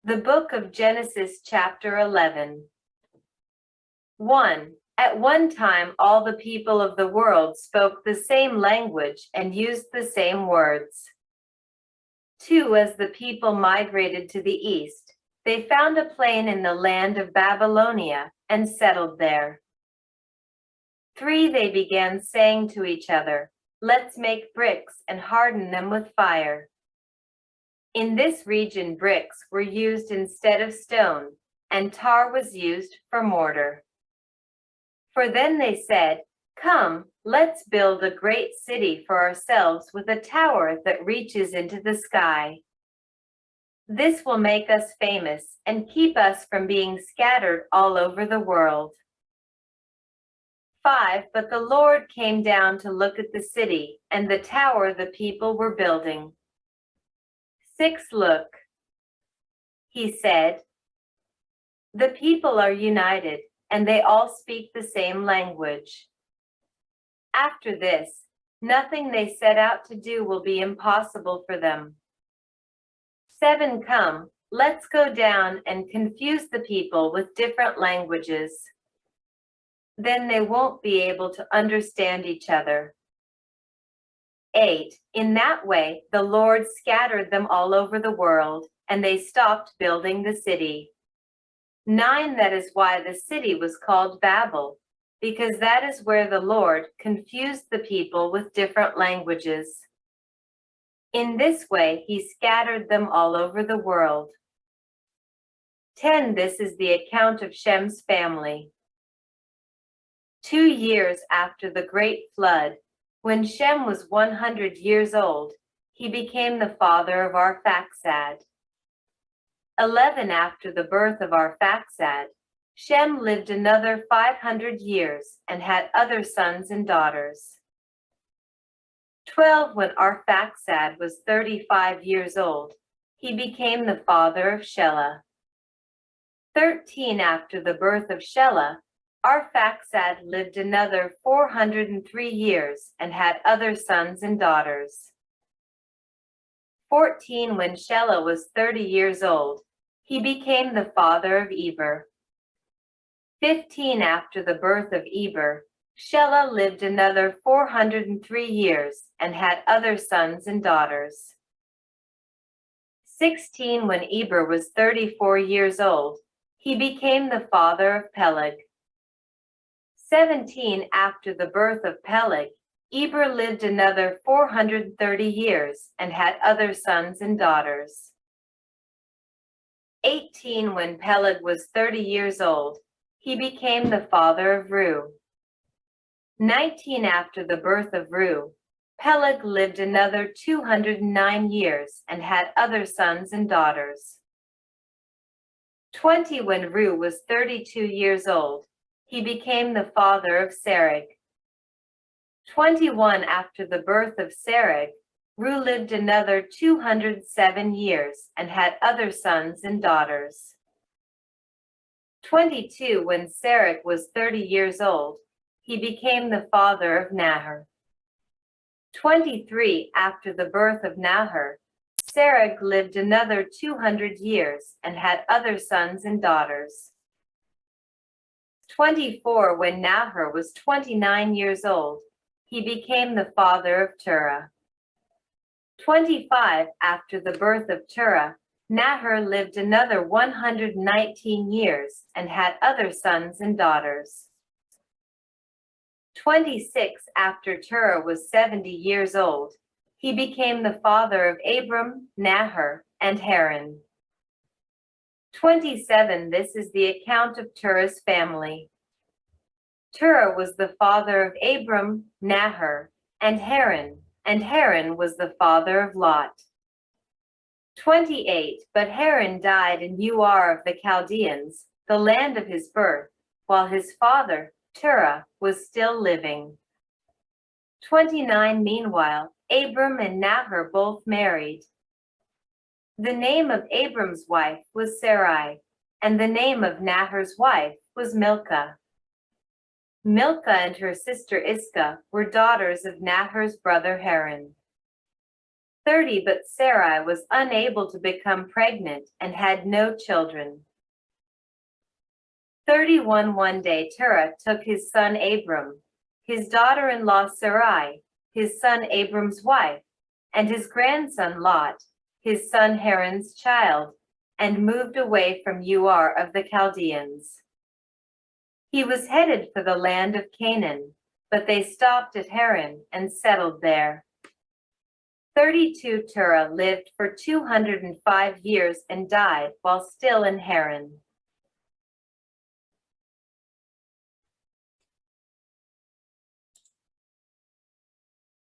The Book of Genesis, chapter 11. 1. At one time, all the people of the world spoke the same language and used the same words. 2. As the people migrated to the east, they found a plain in the land of Babylonia and settled there. 3. They began saying to each other, "Let's make bricks and harden them with fire." In this region, bricks were used instead of stone, and tar was used for mortar. For then they said, "Come, let's build a great city for ourselves with a tower that reaches into the sky. This will make us famous and keep us from being scattered all over the world." 5. But the Lord came down to look at the city and the tower the people were building. 6. Look, he said, the people are united, and they all speak the same language. After this, nothing they set out to do will be impossible for them. 7. Come, let's go down and confuse the people with different languages. Then they won't be able to understand each other. 8. In that way, the Lord scattered them all over the world, and they stopped building the city. 9. That is why the city was called Babel, because that is where the Lord confused the people with different languages. In this way, he scattered them all over the world. 10. This is the account of Shem's family. 2 years after the great flood, when Shem was 100 years old, he became the father of Arphaxad. 11. After the birth of Arphaxad, Shem lived another 500 years and had other sons and daughters. 12. When Arphaxad was 35 years old, he became the father of Shelah. 13. After the birth of Shelah, Arphaxad lived another 403 years and had other sons and daughters. 14. When Shelah was 30 years old, he became the father of Eber. 15. After the birth of Eber, Shelah lived another 403 years and had other sons and daughters. 16. When Eber was 34 years old, he became the father of Peleg. 17. After the birth of Peleg, Eber lived another 430 years and had other sons and daughters. 18. When Peleg was 30 years old, he became the father of Reu. 19. After the birth of Reu, Peleg lived another 209 years and had other sons and daughters. 20. When Reu was 32 years old, he became the father of Serug. 21. After the birth of Serug, Reu lived another 207 years and had other sons and daughters. 22. When Serug was 30 years old, he became the father of Nahor. 23. After the birth of Nahor, Serug lived another 200 years and had other sons and daughters. 24. When Nahor was 29 years old, he became the father of Terah. 25. After the birth of Terah, Nahor lived another 119 years and had other sons and daughters. 26. After Terah was 70 years old, he became the father of Abram, Nahor, and Haran. 27. This is the account of Terah's family. Terah was the father of Abram, Nahor, and Haran was the father of Lot. 28. But Haran died in Ur of the Chaldeans, the land of his birth, while his father, Terah, was still living. 29. Meanwhile, Abram and Nahor both married. The name of Abram's wife was Sarai, and the name of Nahor's wife was Milcah. Milcah and her sister Iscah were daughters of Nahor's brother Haran. 30, but Sarai was unable to become pregnant and had no children. 31, one day Terah took his son Abram, his daughter-in-law Sarai, his son Abram's wife, and his grandson Lot, his son Haran's child, and moved away from Ur of the Chaldeans. He was headed for the land of Canaan, but they stopped at Haran and settled there. 32, Terah lived for 205 years and died while still in Haran.